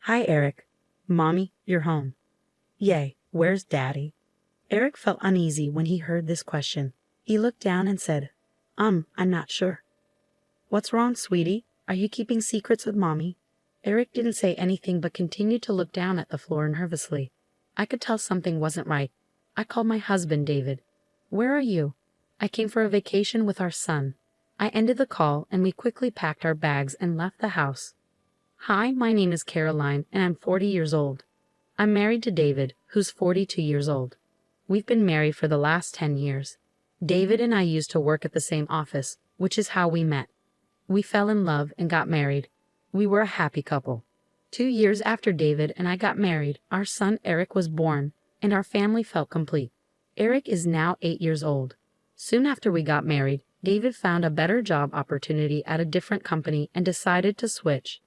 Hi, Eric. Mommy, you're home. Yay, where's Daddy? Eric felt uneasy when he heard this question. He looked down and said, I'm not sure. What's wrong, sweetie? Are you keeping secrets with Mommy? Eric didn't say anything but continued to look down at the floor nervously. I could tell something wasn't right. I called my husband, David. Where are you? I came for a vacation with our son. I ended the call and we quickly packed our bags and left the house. Hi, my name is Caroline and I'm 40 years old. I'm married to David, who's 42 years old. We've been married for the last 10 years. David and I used to work at the same office, which is how we met. We fell in love and got married. We were a happy couple. 2 years after David and I got married, our son Eric was born, and our family felt complete. Eric is now 8 years old. Soon after we got married, David found a better job opportunity at a different company and decided to switch.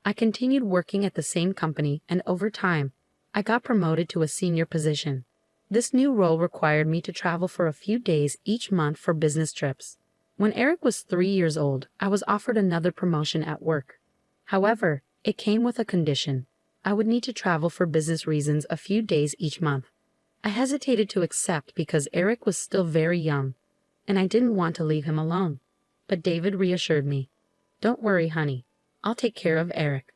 I continued working at the same company, and over time, I got promoted to a senior position. This new role required me to travel for a few days each month for business trips. When Eric was 3 years old, I was offered another promotion at work. However, it came with a condition. I would need to travel for business reasons a few days each month. I hesitated to accept because Eric was still very young, and I didn't want to leave him alone. But David reassured me. Don't worry, honey. I'll take care of Eric.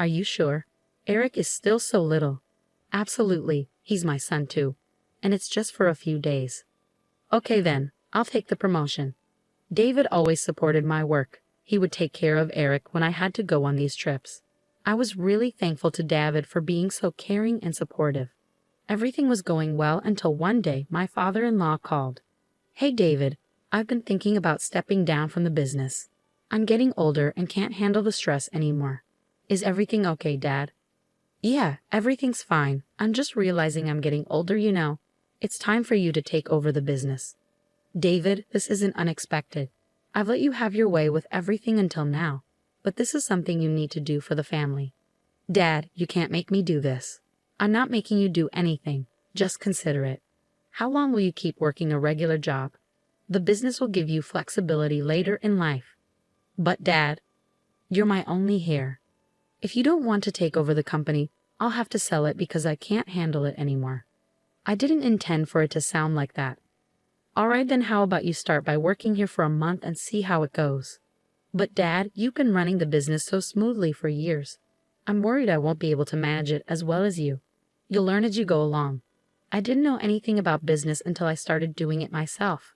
Are you sure? Eric is still so little. Absolutely, he's my son too. And it's just for a few days. Okay then, I'll take the promotion. David always supported my work. He would take care of Eric when I had to go on these trips. I was really thankful to David for being so caring and supportive. Everything was going well until one day my father-in-law called. Hey David, I've been thinking about stepping down from the business. I'm getting older and can't handle the stress anymore. Is everything okay, Dad? Yeah, everything's fine. I'm just realizing I'm getting older, you know. It's time for you to take over the business. David, this isn't unexpected. I've let you have your way with everything until now, but this is something you need to do for the family. Dad, you can't make me do this. I'm not making you do anything. Just consider it. How long will you keep working a regular job? The business will give you flexibility later in life. But Dad, you're my only heir. If you don't want to take over the company, I'll have to sell it because I can't handle it anymore. I didn't intend for it to sound like that. All right, then how about you start by working here for a month and see how it goes? But Dad, you've been running the business so smoothly for years. I'm worried I won't be able to manage it as well as you. You'll learn as you go along. I didn't know anything about business until I started doing it myself.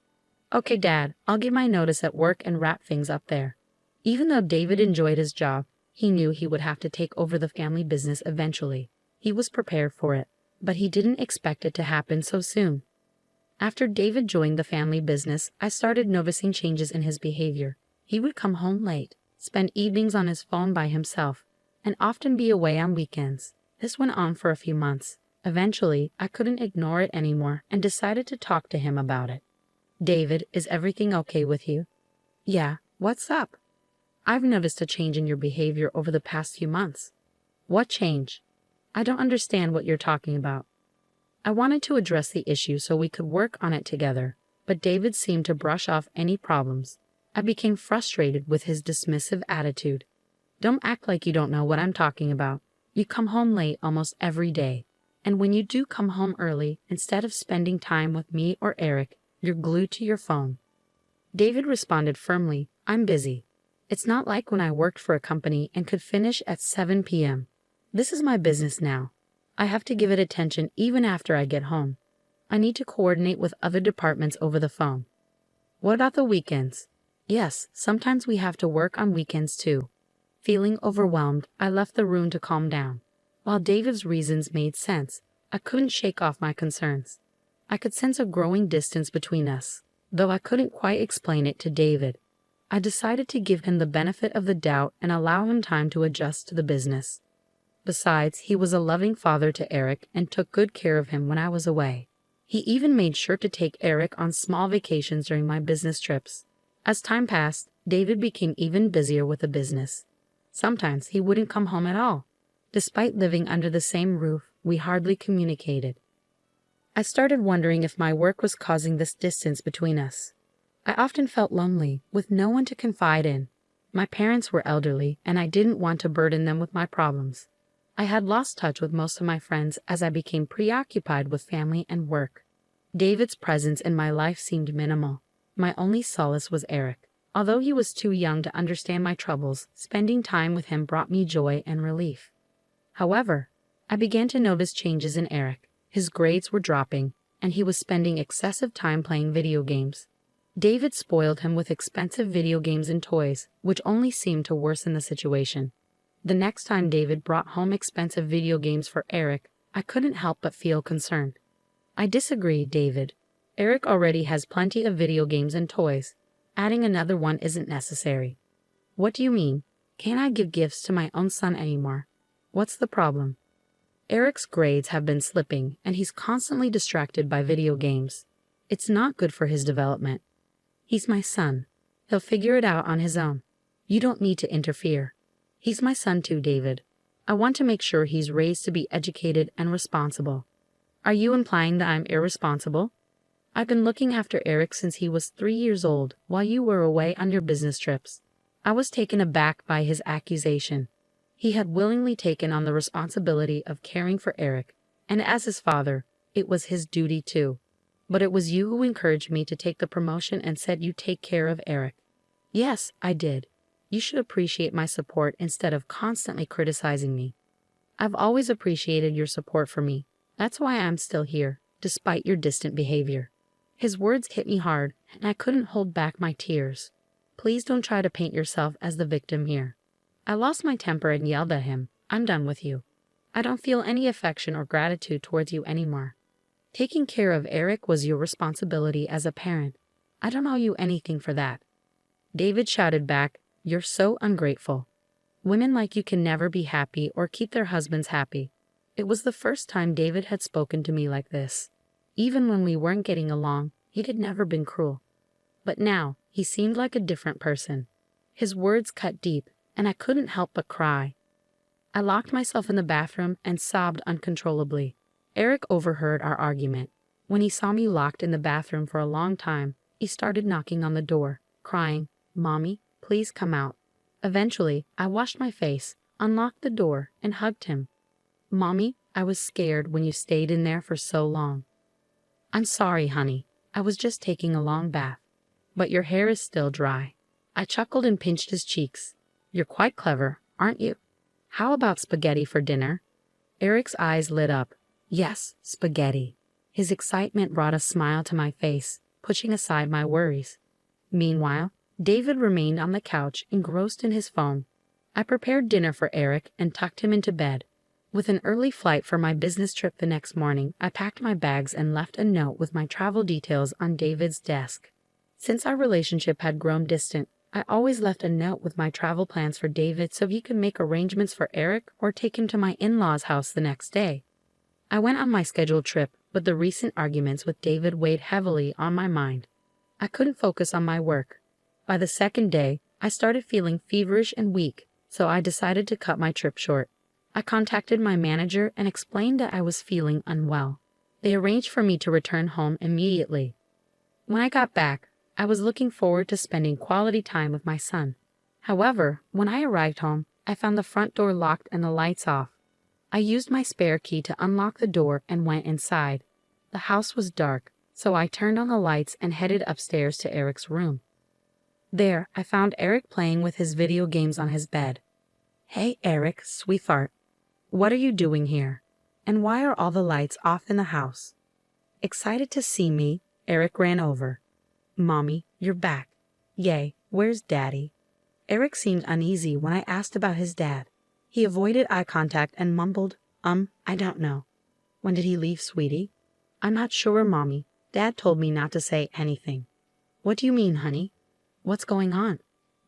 Okay, Dad, I'll give my notice at work and wrap things up there. Even though David enjoyed his job, he knew he would have to take over the family business eventually. He was prepared for it, but he didn't expect it to happen so soon. After David joined the family business, I started noticing changes in his behavior. He would come home late, spend evenings on his phone by himself, and often be away on weekends. This went on for a few months. Eventually, I couldn't ignore it anymore and decided to talk to him about it. David, is everything okay with you? Yeah, what's up? I've noticed a change in your behavior over the past few months. What change? I don't understand what you're talking about. I wanted to address the issue so we could work on it together, but David seemed to brush off any problems. I became frustrated with his dismissive attitude. Don't act like you don't know what I'm talking about. You come home late almost every day, and when you do come home early, instead of spending time with me or Eric, you're glued to your phone. David responded firmly, I'm busy. It's not like when I worked for a company and could finish at 7 p.m. This is my business now. I have to give it attention even after I get home. I need to coordinate with other departments over the phone. What about the weekends? Yes, sometimes we have to work on weekends too. Feeling overwhelmed, I left the room to calm down. While David's reasons made sense, I couldn't shake off my concerns. I could sense a growing distance between us, though I couldn't quite explain it to David. I decided to give him the benefit of the doubt and allow him time to adjust to the business. Besides, he was a loving father to Eric and took good care of him when I was away. He even made sure to take Eric on small vacations during my business trips. As time passed, David became even busier with the business. Sometimes he wouldn't come home at all. Despite living under the same roof, we hardly communicated. I started wondering if my work was causing this distance between us. I often felt lonely, with no one to confide in. My parents were elderly, and I didn't want to burden them with my problems. I had lost touch with most of my friends as I became preoccupied with family and work. David's presence in my life seemed minimal. My only solace was Eric. Although he was too young to understand my troubles, spending time with him brought me joy and relief. However, I began to notice changes in Eric. His grades were dropping, and he was spending excessive time playing video games. David spoiled him with expensive video games and toys, which only seemed to worsen the situation. The next time David brought home expensive video games for Eric, I couldn't help but feel concerned. I disagree, David. Eric already has plenty of video games and toys. Adding another one isn't necessary. What do you mean? Can't I give gifts to my own son anymore? What's the problem? Eric's grades have been slipping, and he's constantly distracted by video games. It's not good for his development. He's my son. He'll figure it out on his own. You don't need to interfere. He's my son too, David. I want to make sure he's raised to be educated and responsible. Are you implying that I'm irresponsible? I've been looking after Eric since he was 3 years old, while you were away on your business trips. I was taken aback by his accusation. He had willingly taken on the responsibility of caring for Eric, and as his father, it was his duty too. But it was you who encouraged me to take the promotion and said you'd take care of Eric. Yes, I did. You should appreciate my support instead of constantly criticizing me. I've always appreciated your support for me. That's why I'm still here, despite your distant behavior. His words hit me hard, and I couldn't hold back my tears. Please don't try to paint yourself as the victim here. I lost my temper and yelled at him. I'm done with you. I don't feel any affection or gratitude towards you anymore. Taking care of Eric was your responsibility as a parent. I don't owe you anything for that. David shouted back, You're so ungrateful. Women like you can never be happy or keep their husbands happy. It was the first time David had spoken to me like this. Even when we weren't getting along, he had never been cruel. But now, he seemed like a different person. His words cut deep, and I couldn't help but cry. I locked myself in the bathroom and sobbed uncontrollably. Eric overheard our argument. When he saw me locked in the bathroom for a long time, he started knocking on the door, crying, Mommy, please come out. Eventually, I washed my face, unlocked the door, and hugged him. Mommy, I was scared when you stayed in there for so long. I'm sorry, honey. I was just taking a long bath. But your hair is still dry. I chuckled and pinched his cheeks. You're quite clever, aren't you? How about spaghetti for dinner? Eric's eyes lit up. Yes, spaghetti. His excitement brought a smile to my face, pushing aside my worries. Meanwhile, David remained on the couch, engrossed in his phone. I prepared dinner for Eric and tucked him into bed. With an early flight for my business trip the next morning, I packed my bags and left a note with my travel details on David's desk. Since our relationship had grown distant, I always left a note with my travel plans for David so he could make arrangements for Eric or take him to my in-laws' house the next day. I went on my scheduled trip, but the recent arguments with David weighed heavily on my mind. I couldn't focus on my work. By the second day, I started feeling feverish and weak, so I decided to cut my trip short. I contacted my manager and explained that I was feeling unwell. They arranged for me to return home immediately. When I got back, I was looking forward to spending quality time with my son. However, when I arrived home, I found the front door locked and the lights off. I used my spare key to unlock the door and went inside. The house was dark, so I turned on the lights and headed upstairs to Eric's room. There, I found Eric playing with his video games on his bed. Hey, Eric, sweetheart. What are you doing here? And why are all the lights off in the house? Excited to see me, Eric ran over. Mommy, you're back. Yay, where's Daddy? Eric seemed uneasy when I asked about his dad. He avoided eye contact and mumbled, I don't know. When did he leave, sweetie? I'm not sure, Mommy. Dad told me not to say anything. What do you mean, honey? What's going on?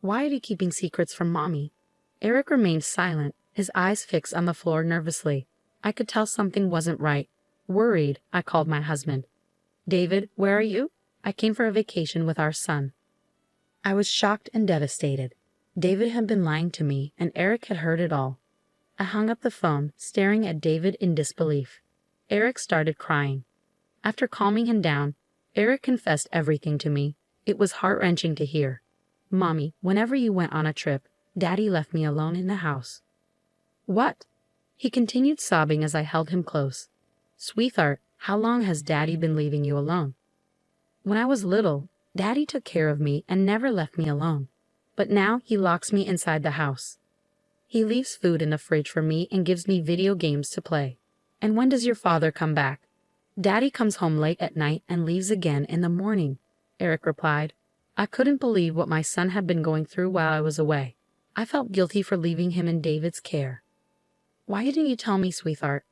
Why are you keeping secrets from Mommy? Eric remained silent, his eyes fixed on the floor nervously. I could tell something wasn't right. Worried, I called my husband. David, where are you? I came for a vacation with our son. I was shocked and devastated. David had been lying to me, and Eric had heard it all. I hung up the phone, staring at David in disbelief. Eric started crying. After calming him down, Eric confessed everything to me. It was heart-wrenching to hear. Mommy, whenever you went on a trip, Daddy left me alone in the house. What? He continued sobbing as I held him close. Sweetheart, how long has Daddy been leaving you alone? When I was little, Daddy took care of me and never left me alone. But now he locks me inside the house. He leaves food in the fridge for me and gives me video games to play. And when does your father come back? Daddy comes home late at night and leaves again in the morning, Eric replied. I couldn't believe what my son had been going through while I was away. I felt guilty for leaving him in David's care. Why didn't you tell me, sweetheart?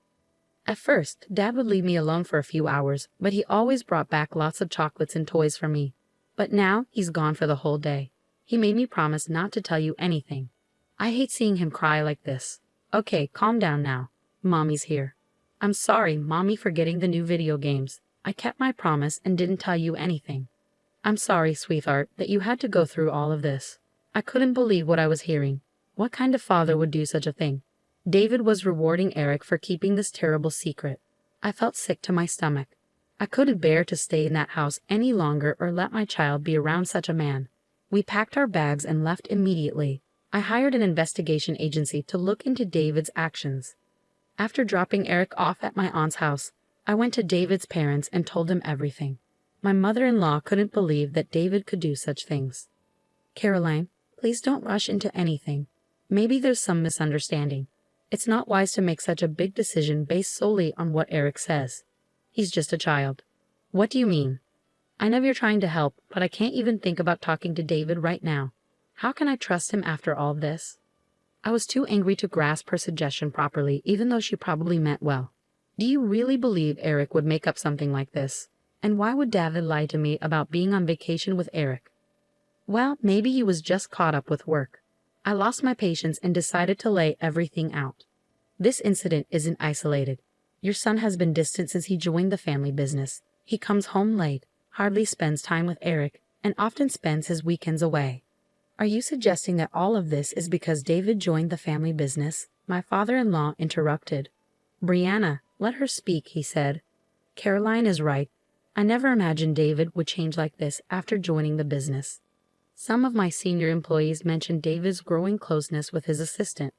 At first, Dad would leave me alone for a few hours, but he always brought back lots of chocolates and toys for me. But now, he's gone for the whole day. He made me promise not to tell you anything. I hate seeing him cry like this. Okay, calm down now. Mommy's here. I'm sorry, Mommy, for getting the new video games. I kept my promise and didn't tell you anything. I'm sorry, sweetheart, that you had to go through all of this. I couldn't believe what I was hearing. What kind of father would do such a thing? David was rewarding Eric for keeping this terrible secret. I felt sick to my stomach. I couldn't bear to stay in that house any longer or let my child be around such a man. We packed our bags and left immediately. I hired an investigation agency to look into David's actions. After dropping Eric off at my aunt's house, I went to David's parents and told them everything. My mother-in-law couldn't believe that David could do such things. Caroline, please don't rush into anything. Maybe there's some misunderstanding. It's not wise to make such a big decision based solely on what Eric says. He's just a child. What do you mean? I know you're trying to help, but I can't even think about talking to David right now. How can I trust him after all this? I was too angry to grasp her suggestion properly, even though she probably meant well. Do you really believe Eric would make up something like this? And why would David lie to me about being on vacation with Eric? Well, maybe he was just caught up with work. I lost my patience and decided to lay everything out. This incident isn't isolated. Your son has been distant since he joined the family business. He comes home late, hardly spends time with Eric, and often spends his weekends away. Are you suggesting that all of this is because David joined the family business? My father-in-law interrupted. Brianna, let her speak, he said. Caroline is right. I never imagined David would change like this after joining the business. Some of my senior employees mentioned David's growing closeness with his assistant.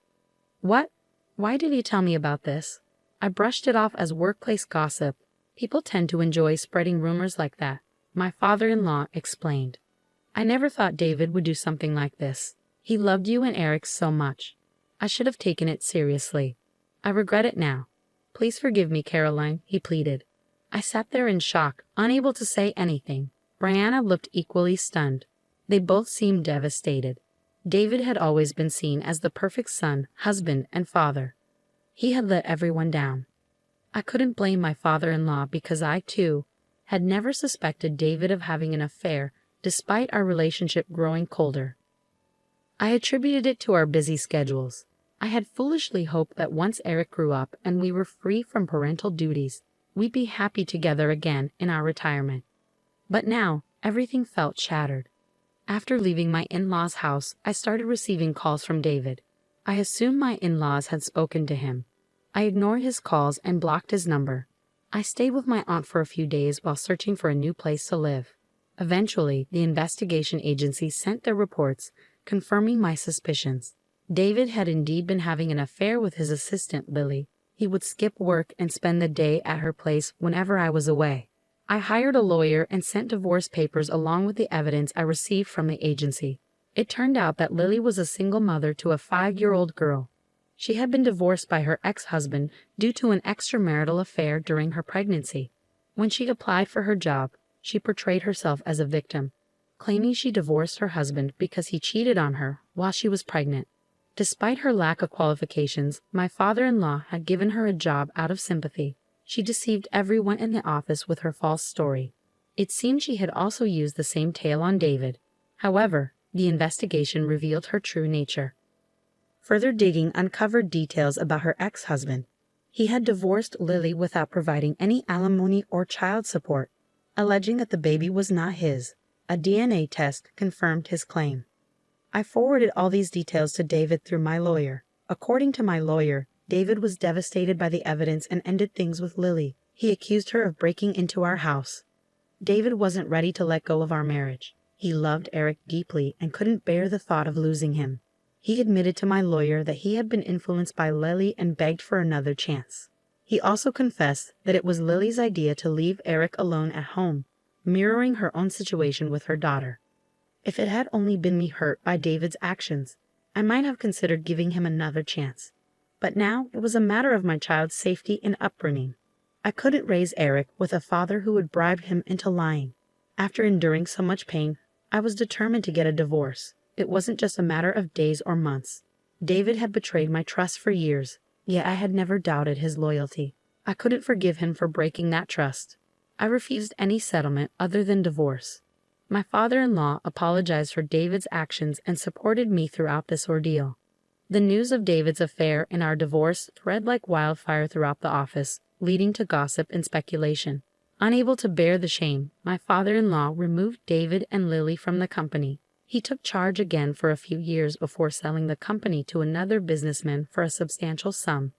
What? Why did he tell me about this? I brushed it off as workplace gossip. People tend to enjoy spreading rumors like that, my father-in-law explained. I never thought David would do something like this. He loved you and Eric so much. I should have taken it seriously. I regret it now. Please forgive me, Caroline, he pleaded. I sat there in shock, unable to say anything. Brianna looked equally stunned. They both seemed devastated. David had always been seen as the perfect son, husband, and father. He had let everyone down. I couldn't blame my father-in-law because I, too, had never suspected David of having an affair despite our relationship growing colder. I attributed it to our busy schedules. I had foolishly hoped that once Eric grew up and we were free from parental duties, we'd be happy together again in our retirement. But now, everything felt shattered. After leaving my in-laws' house, I started receiving calls from David. I assumed my in-laws had spoken to him. I ignored his calls and blocked his number. I stayed with my aunt for a few days while searching for a new place to live. Eventually, the investigation agency sent their reports, confirming my suspicions. David had indeed been having an affair with his assistant, Lily. He would skip work and spend the day at her place whenever I was away. I hired a lawyer and sent divorce papers along with the evidence I received from the agency. It turned out that Lily was a single mother to a 5-year-old girl. She had been divorced by her ex-husband due to an extramarital affair during her pregnancy. When she applied for her job, she portrayed herself as a victim, claiming she divorced her husband because he cheated on her while she was pregnant. Despite her lack of qualifications, my father-in-law had given her a job out of sympathy. She deceived everyone in the office with her false story. It seemed she had also used the same tale on David. However, the investigation revealed her true nature. Further digging uncovered details about her ex-husband. He had divorced Lily without providing any alimony or child support, alleging that the baby was not his. A DNA test confirmed his claim. I forwarded all these details to David through my lawyer. According to my lawyer, David was devastated by the evidence and ended things with Lily. He accused her of breaking into our house. David wasn't ready to let go of our marriage. He loved Eric deeply and couldn't bear the thought of losing him. He admitted to my lawyer that he had been influenced by Lily and begged for another chance. He also confessed that it was Lily's idea to leave Eric alone at home, mirroring her own situation with her daughter. If it had only been me hurt by David's actions, I might have considered giving him another chance. But now it was a matter of my child's safety and upbringing. I couldn't raise Eric with a father who would bribe him into lying. After enduring so much pain, I was determined to get a divorce. It wasn't just a matter of days or months. David had betrayed my trust for years, yet I had never doubted his loyalty. I couldn't forgive him for breaking that trust. I refused any settlement other than divorce. My father-in-law apologized for David's actions and supported me throughout this ordeal. The news of David's affair and our divorce spread like wildfire throughout the office, leading to gossip and speculation. Unable to bear the shame, my father-in-law removed David and Lily from the company. He took charge again for a few years before selling the company to another businessman for a substantial sum.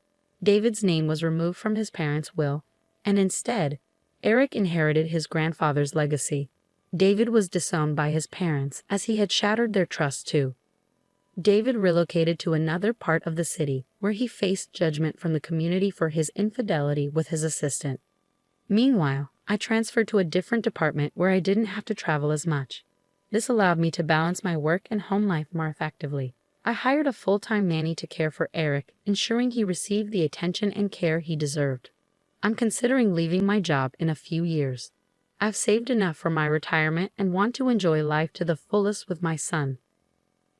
David's name was removed from his parents' will, and instead, Eric inherited his grandfather's legacy. David was disowned by his parents as he had shattered their trust too. David relocated to another part of the city where he faced judgment from the community for his infidelity with his assistant. Meanwhile, I transferred to a different department where I didn't have to travel as much. This allowed me to balance my work and home life more effectively. I hired a full-time nanny to care for Eric, ensuring he received the attention and care he deserved. I'm considering leaving my job in a few years. I've saved enough for my retirement and want to enjoy life to the fullest with my son.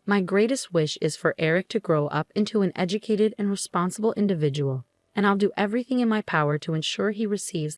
My greatest wish is for Eric to grow up into an educated and responsible individual, and I'll do everything in my power to ensure he receives